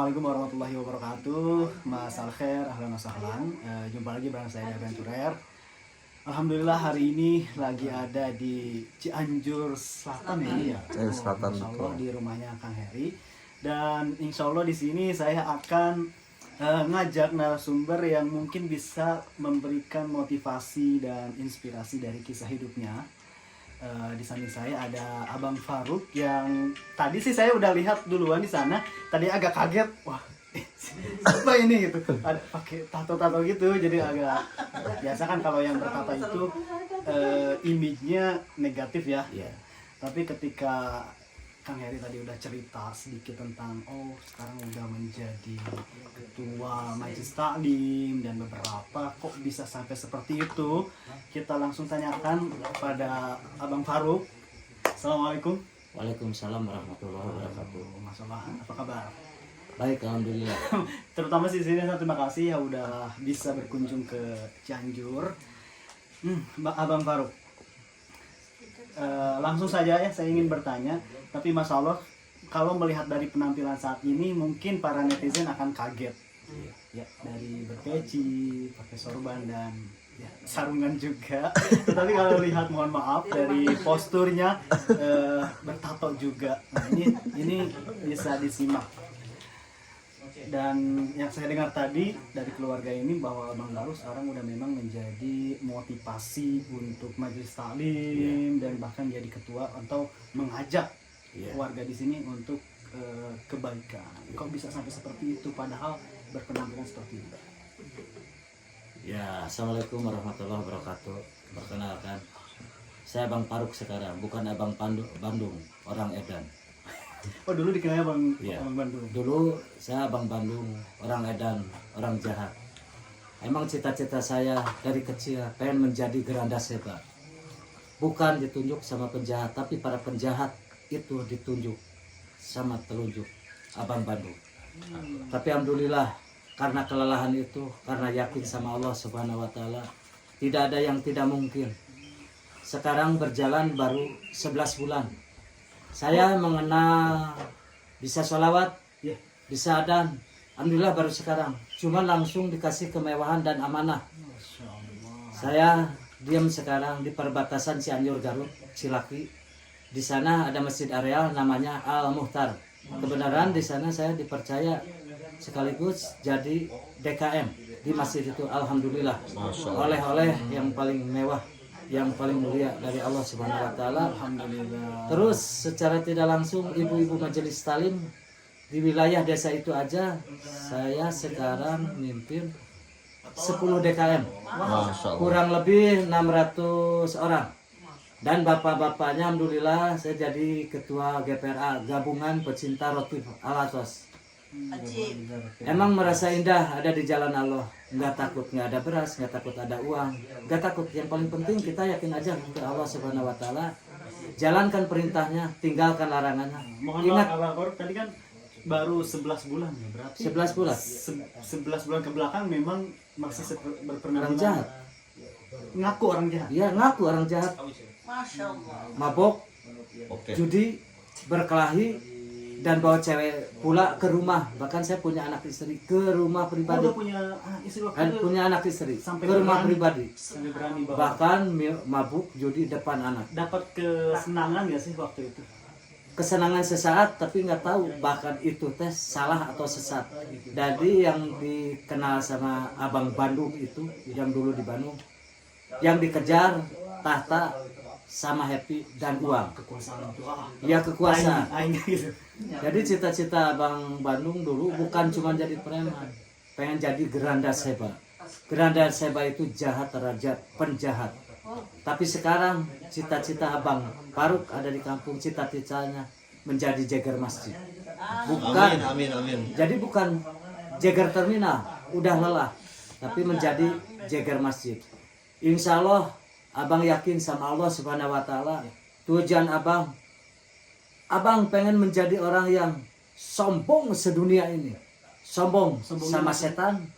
Assalamualaikum warahmatullahi wabarakatuh. Mas Alkhair, ahlan wa sahlan. Jumpa lagi bareng saya Adventurer. Alhamdulillah hari ini lagi ada di Cianjur Selatan ya. Selatan, Insya Allah betul. di rumahnya Kang Heri. Dan insya Allah di sini saya akan ngajak narasumber yang mungkin bisa memberikan motivasi dan inspirasi dari kisah hidupnya. Di samping saya ada Abang Faruk yang tadi sih saya udah lihat duluan di sana. Tadi agak kaget, wah apa ini gitu. Ada pakai tato-tato gitu, jadi agak biasa kan kalau yang bertato itu image-nya negatif ya. Tapi ketika Kang Heri tadi udah cerita sedikit tentang sekarang udah menjadi ketua majelis taklim dan beberapa kok bisa sampai seperti itu, kita langsung tanyakan pada Abang Faruk. Assalamualaikum. Waalaikumsalam warahmatullahi wabarakatuh. Masalah apa kabar? Baik, alhamdulillah. Terutama sih sini terima kasih ya udah bisa berkunjung ke Cianjur. Abang Faruk. Langsung saja ya saya ingin bertanya, tapi Masya Allah kalau melihat dari penampilan saat ini mungkin para netizen akan kaget ya, dari berpeci, pakai sorban dan ya, sarungan juga. Tetapi kalau lihat mohon maaf dari posturnya bertato juga. Nah, ini bisa disimak. Dan yang saya dengar tadi dari keluarga ini bahwa Bang Daru sekarang udah memang menjadi motivasi untuk majelis taklim dan bahkan jadi ketua atau mengajak warga di sini untuk kebaikan. Kok bisa sampai seperti itu padahal berpenampilan seperti itu? Ya, assalamualaikum warahmatullahi wabarakatuh. Perkenalkan, saya Bang Faruk sekarang, bukan Abang Bandung, orang Edan. Oh dulu dikenalnya Bang Ya. Bang Bandung. Dulu saya Abang Bandung, orang Edan, orang jahat. Emang cita-cita saya dari kecil pengen menjadi Geranda Seba. Bukan ditunjuk sama penjahat, tapi para penjahat itu ditunjuk sama telunjuk Abang Bandung. Tapi alhamdulillah karena kelelahan itu, karena yakin sama Allah Subhanahu wa taala, tidak ada yang tidak mungkin. Sekarang berjalan baru 11 bulan. Saya mengenal bisa sholawat, bisa adan. Alhamdulillah baru sekarang. Cuma langsung dikasih kemewahan dan amanah. Masya Allah. Saya diam sekarang di perbatasan Cianjur Garut, Cilaki. Di sana ada masjid areal namanya Al Muhtar. Kebenaran di sana saya dipercaya sekaligus jadi DKM di masjid itu. Alhamdulillah. Oleh-oleh yang paling mewah, yang paling mulia dari Allah Subhanahu wa taala. Alhamdulillah. Terus secara tidak langsung ibu-ibu majelis talim di wilayah desa itu aja saya sekarang mimpin 10 DKM. Masya Allah. Kurang lebih 600 orang. Dan bapak-bapaknya alhamdulillah saya jadi ketua GPRA, Gabungan Pecinta Roti Alatos. Emang merasa indah ada di jalan Allah. Nggak takut nggak ada beras, nggak takut ada uang, nggak takut. Yang paling penting kita yakin aja ke Allah Subhanahu wa taala. Jalankan perintahnya, tinggalkan larangannya. Mohon Ingat, maaf Abang Faruk, tadi kan baru 11 bulan ya berarti 11 bulan 11 bulan ke belakang memang masih orang berpenampilan jahat. ngaku orang jahat. Iya, ngaku orang jahat. Mabok, Oke. judi, berkelahi, dan bawa cewek pula ke rumah. Bahkan saya punya anak istri ke rumah pribadi. Udah punya istri waktu Dan itu punya anak istri sampai ke rumah berani. pribadi. sampai berani bawa. Bahkan mabuk judi depan anak. Dapat kesenangan gak sih waktu itu? Kesenangan sesaat tapi nggak tahu bahkan itu tes salah atau sesat. Jadi yang dikenal sama Abang Bandung itu yang dulu di Bandung, yang dikejar tahta sama happy dan uang. Kekuasaan itu Ya kekuasaan. aing gitu. Jadi cita-cita Abang Bandung dulu bukan cuma jadi preman, pengen jadi Geranda Seba. Geranda Seba itu jahat raja penjahat. Tapi sekarang cita-cita Abang Faruk ada di kampung, cita-citanya menjadi jagar masjid. Bukan, Amin, amin. jadi bukan jagar terminal, udah lelah, tapi menjadi jagar masjid. Insya Allah Abang yakin sama Allah Subhanahu wa taala. Tujuan Abang pengen menjadi orang yang sombong sedunia ini. Sombong sama setan,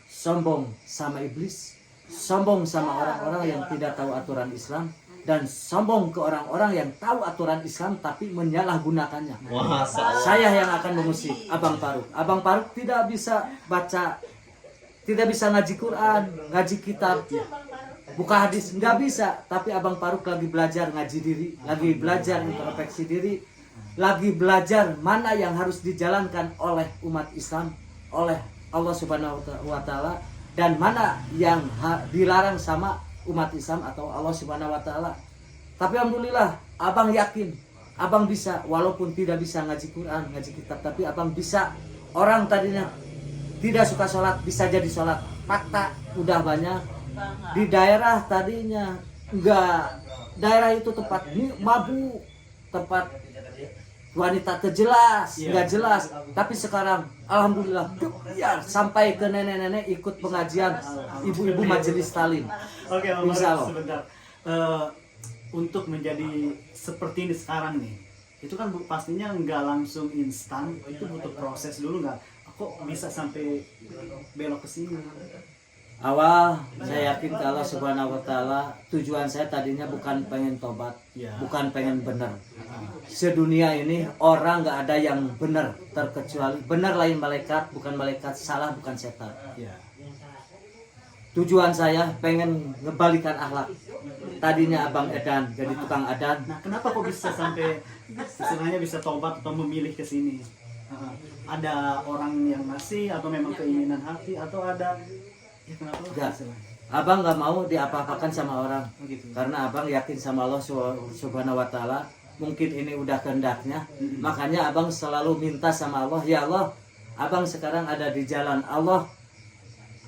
sombong sama iblis, sombong sama orang-orang yang tidak tahu aturan Islam, dan sombong ke orang-orang yang tahu aturan Islam tapi menyalahgunakannya. Masya Allah. Saya yang akan mengusik Abang Faruk. Abang Faruk tidak bisa baca, tidak bisa ngaji Quran, ngaji kitab, buka hadis, nggak bisa. Tapi Abang Faruk lagi belajar ngaji diri, lagi belajar introspeksi diri, lagi belajar mana yang harus dijalankan oleh umat Islam, oleh Allah Subhanahu wa Ta'ala, dan mana yang dilarang sama umat Islam atau Allah Subhanahu wa Ta'ala. Tapi alhamdulillah, Abang yakin, Abang bisa, walaupun tidak bisa ngaji Quran, ngaji kitab, tapi Abang bisa. Orang tadinya tidak suka sholat, bisa jadi sholat. Fakta udah banyak. Di daerah tadinya enggak, daerah itu tempat mabuk, tempat wanita terjelas, nggak jelas. Tapi sekarang alhamdulillah ya, sampai ke nenek-nenek ikut pengajian, ibu-ibu majelis talim. Oke, Insya Allah. sebentar. Untuk menjadi seperti ini sekarang nih, itu kan pastinya nggak langsung instan, itu butuh proses dulu nggak? Kok bisa sampai belok ke sini? Awal saya yakin ke Allah Subhanahu wa Ta'ala, tujuan saya tadinya bukan pengen tobat, bukan pengen benar. Sedunia ini orang nggak ada yang benar, terkecuali benar lain malaikat, bukan malaikat, salah bukan setan. Ya. Tujuan saya pengen ngebalikan akhlak. Tadinya Abang Edan jadi tukang adan. Nah, kenapa kok bisa sampai istilahnya bisa tobat atau memilih ke sini? Ada orang yang ngasih atau memang keinginan hati atau ada ya kenapa? Enggak. Istilahnya? Abang nggak mau diapa-apakan sama orang, Oh, gitu. karena Abang yakin sama Allah Subhanahu wa Ta'ala. Mungkin ini udah kehendaknya, makanya Abang selalu minta sama Allah, ya Allah, Abang sekarang ada di jalan Allah,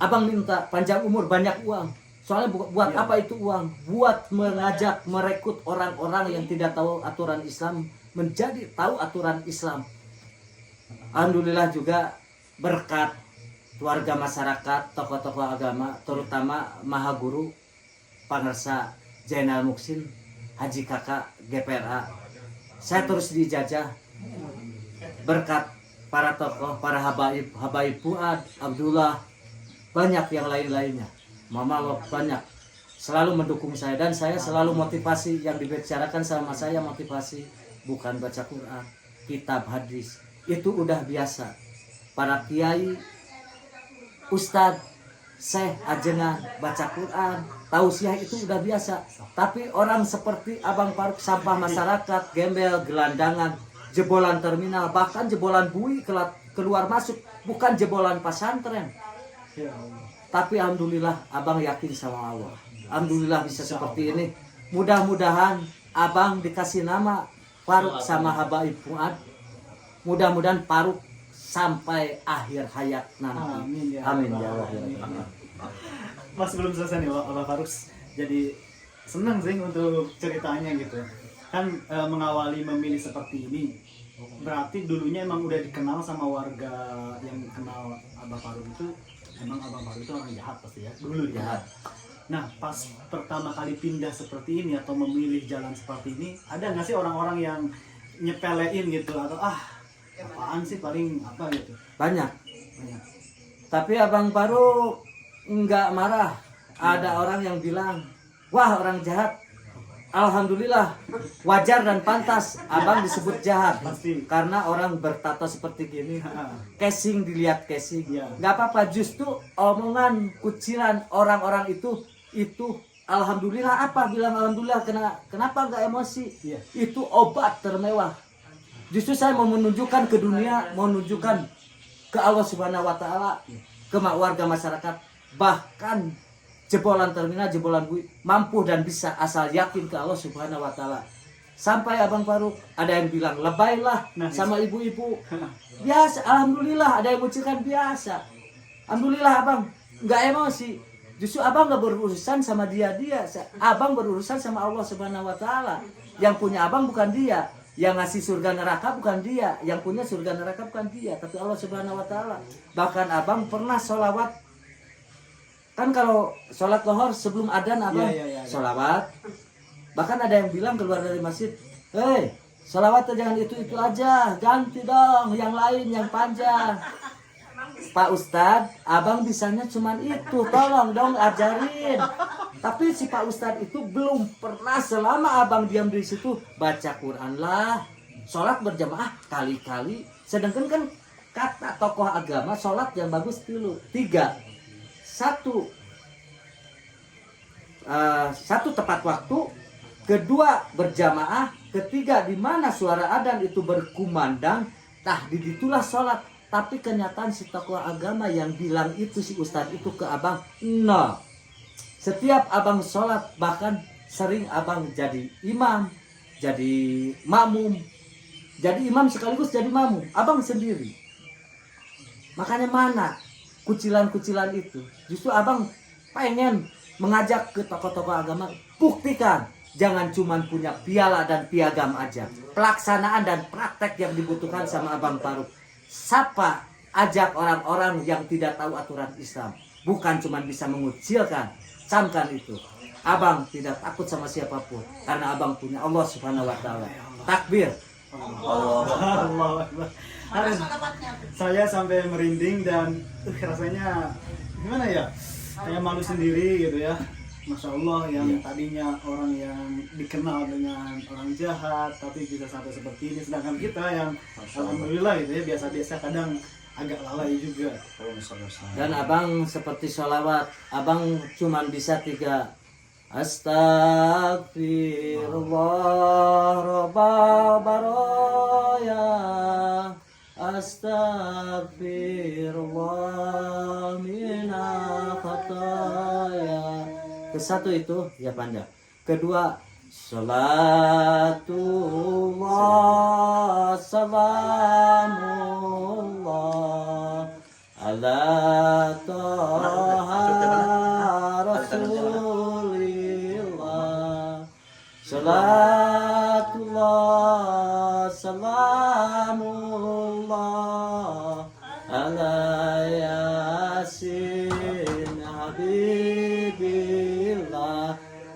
Abang minta panjang umur, banyak uang. Soalnya buat apa itu uang? Buat mengajak, merekrut orang-orang yang tidak tahu aturan Islam menjadi tahu aturan Islam. Alhamdulillah juga berkat keluarga masyarakat, tokoh-tokoh agama, terutama Maha Guru Pangersa Zainal Muksin, Haji Kakak GPRA. Saya terus dijajah berkat para tokoh, para habaib Fuad, Abdullah, banyak yang lain-lainnya. Mama Lok banyak selalu mendukung saya, dan saya selalu motivasi yang dibicarakan sama saya, motivasi bukan baca Quran, kitab hadis. Itu udah biasa. Para kiai, ustadz, syekh, ajengan, baca Quran, tausiah itu udah biasa. Tapi orang seperti Abang Faruk, sampah masyarakat, gembel, gelandangan, jebolan terminal, bahkan jebolan bui keluar masuk, bukan jebolan pesantren. Ya Allah. Tapi alhamdulillah Abang yakin sama Allah. Alhamdulillah bisa seperti ini. Mudah-mudahan Abang dikasih nama Faruk sama Habaib Fuad. Mudah-mudahan Faruk sampai akhir hayat nanti. Amin ya. Amin ya Allah. Mas belum selesai nih Pak Faruk. Jadi senang sih untuk ceritanya gitu. Kan mengawali memilih seperti ini. Berarti dulunya emang udah dikenal sama warga yang kenal Abang Faruk itu. Emang Abang Faruk itu orang jahat pasti ya. Dulu jahat. Nah pas pertama kali pindah seperti ini atau memilih jalan seperti ini, ada nggak sih orang-orang yang nyepelein gitu atau apaan sih paling apa gitu? Banyak. Banyak. Tapi Abang Faruk nggak marah. Ada orang yang bilang, wah orang jahat. Alhamdulillah, wajar dan pantas Abang disebut jahat. Pasti. Karena orang bertato seperti gini, casing dilihat casing. Ya. Nggak apa-apa, justru omongan kucilan orang-orang itu alhamdulillah. Apa bilang alhamdulillah? Kenapa nggak emosi? Ya. Itu obat termewah. Justru saya mau menunjukkan ke dunia, mau menunjukkan ke Allah Subhanahu wa Ta'ala, ke warga masyarakat, bahkan jebolan terminal, jebolan bui mampu dan bisa asal yakin ke Allah Subhanahu wa Ta'ala. Sampai Abang Faruk ada yang bilang lebaylah sama ibu-ibu. Biasa, alhamdulillah ada yang mengucilkan biasa. Alhamdulillah Abang nggak emosi. Justru Abang nggak berurusan sama dia. Abang berurusan sama Allah Subhanahu wa Ta'ala. Yang punya Abang bukan dia. Yang ngasih surga neraka bukan dia. Yang punya surga neraka bukan dia, tapi Allah Subhanahu wa Ta'ala. Bahkan Abang pernah sholawat. Kan kalau sholat lohor sebelum adzan Abang sholawat. Bahkan ada yang bilang keluar dari masjid, hei sholawat jangan itu aja, ganti dong yang lain yang panjang. Pak Ustadz, abang bisanya cuman itu, tolong dong ajarin. Tapi si Pak Ustadz itu belum pernah selama abang diam di situ baca Quran lah, sholat berjamaah kali-kali. Sedangkan kan kata tokoh agama sholat yang bagus dulu 3, 1 tepat waktu, 2 berjamaah, 3 di mana suara adzan itu berkumandang, itulah sholat. Tapi kenyataan si tokoh agama yang bilang itu si Ustadz itu ke abang, no. Setiap abang sholat, bahkan sering abang jadi imam, jadi makmum, jadi imam sekaligus jadi makmum, abang sendiri. Makanya mana kucilan-kucilan itu? Justru abang pengen mengajak ke tokoh-tokoh agama, buktikan. Jangan cuma punya piala dan piagam aja. Pelaksanaan dan praktek yang dibutuhkan sama Abang Faruk. Sapa, ajak orang-orang yang tidak tahu aturan Islam. Bukan cuma bisa mengucilkan. Camkan itu. Abang tidak takut sama siapapun. Karena abang punya Allah Subhanahu wa Ta'ala. Takbir. Allah. Saya sampai merinding dan rasanya gimana ya? Kayak malu sendiri gitu ya. Masya Allah, yang tadinya orang yang dikenal dengan orang jahat tapi bisa sampai seperti ini, sedangkan kita yang alhamdulillah gitu ya, biasa-biasa kadang agak lalai juga. Dan abang seperti sholawat, abang cuman bisa 3. Astagfirullah Rabbal baraya, Astagfirullah minal khataya. Ke-1 itu ya panjang. 2, salatullah salamullah ala taha rasulillah. Salatullah salamullah ala yasin habibillah.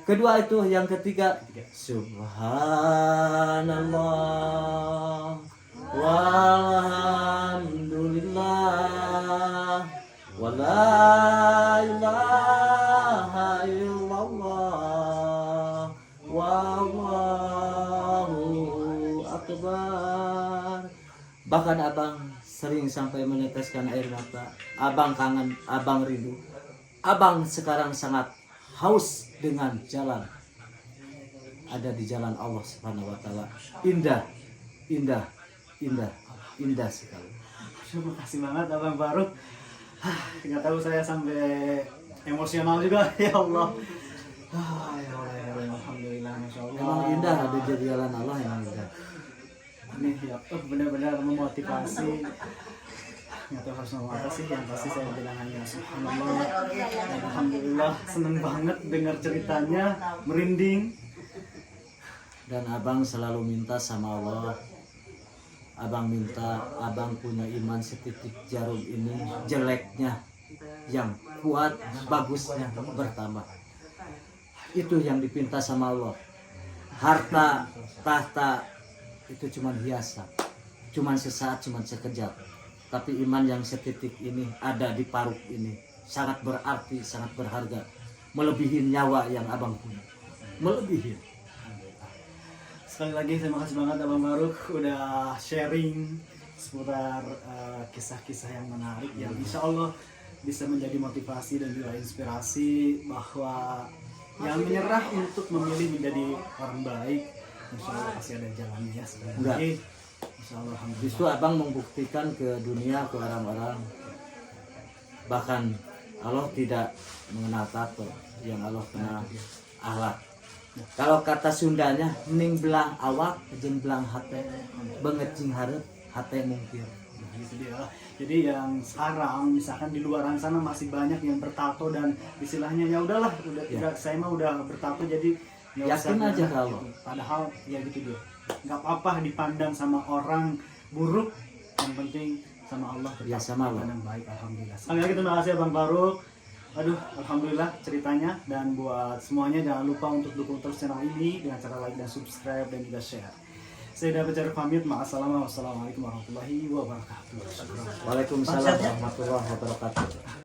2 itu. Yang 3, subhanallah walhamdulillah wala ilaha illallah wallahu akbar. Bahkan abang sering sampai meneteskan air mata. Abang kangen, abang rindu. Abang sekarang sangat haus dengan jalan. Ada di jalan Allah Subhanahu wa Ta'ala. Indah, indah, indah, indah sekali. Terima kasih banget Abang Faruk. Nggak tahu saya sampai emosional juga. Ya Allah. Ya Allah, ya Allah. Alhamdulillah, Masya Allah. Emang indah ada di jalan Allah yang indah. Ini ya, benar-benar memotivasi. Nggak tahu harus ngomong apa sih, yang pasti saya bilang hanya subhanallah dan alhamdulillah. Seneng banget dengar ceritanya, merinding. Dan abang selalu minta sama Allah, abang minta abang punya iman setitik jarum ini, jeleknya yang kuat, bagusnya bertambah. Itu yang dipinta sama Allah. Harta, tahta itu cuma hiasan, cuma sesaat, cuma sekejap. Tapi iman yang setitik ini ada di Faruk ini sangat berarti, sangat berharga, melebihi nyawa yang abang punya, melebihi. Sekali lagi terima kasih banget Abang Faruk udah sharing seputar kisah-kisah yang menarik yang insya Allah bisa menjadi motivasi dan juga inspirasi bahwa yang menyerah untuk memilih menjadi orang baik insya Allah pasti ada jalannya. Sekali lagi insya Allah, Justru abang membuktikan ke dunia, ke orang-orang, bahkan Allah tidak mengenal tato, yang Allah kenal akhlak. Kalau kata Sundanya, ning belang awak, jeung belang hate, bengecing hareup, hate mungkir. Gitu dia. Jadi yang sekarang misalkan di luaran sana masih banyak yang bertato dan istilahnya ya udahlah, saya mah udah bertato jadi yakin aja kalau. Padahal ya gitu dia. Nggak apa-apa dipandang sama orang buruk, yang penting sama Allah Ya sama Allah. yang baik. Alhamdulillah. Sekali lagi terima kasih Abang Faruk. Aduh, alhamdulillah ceritanya. Dan buat semuanya jangan lupa untuk dukung terus channel ini dengan cara like dan subscribe dan juga share. Saya dapat cara pamit. Wassalamualaikum warahmatullahi wabarakatuh. Waalaikumsalam warahmatullahi wabarakatuh.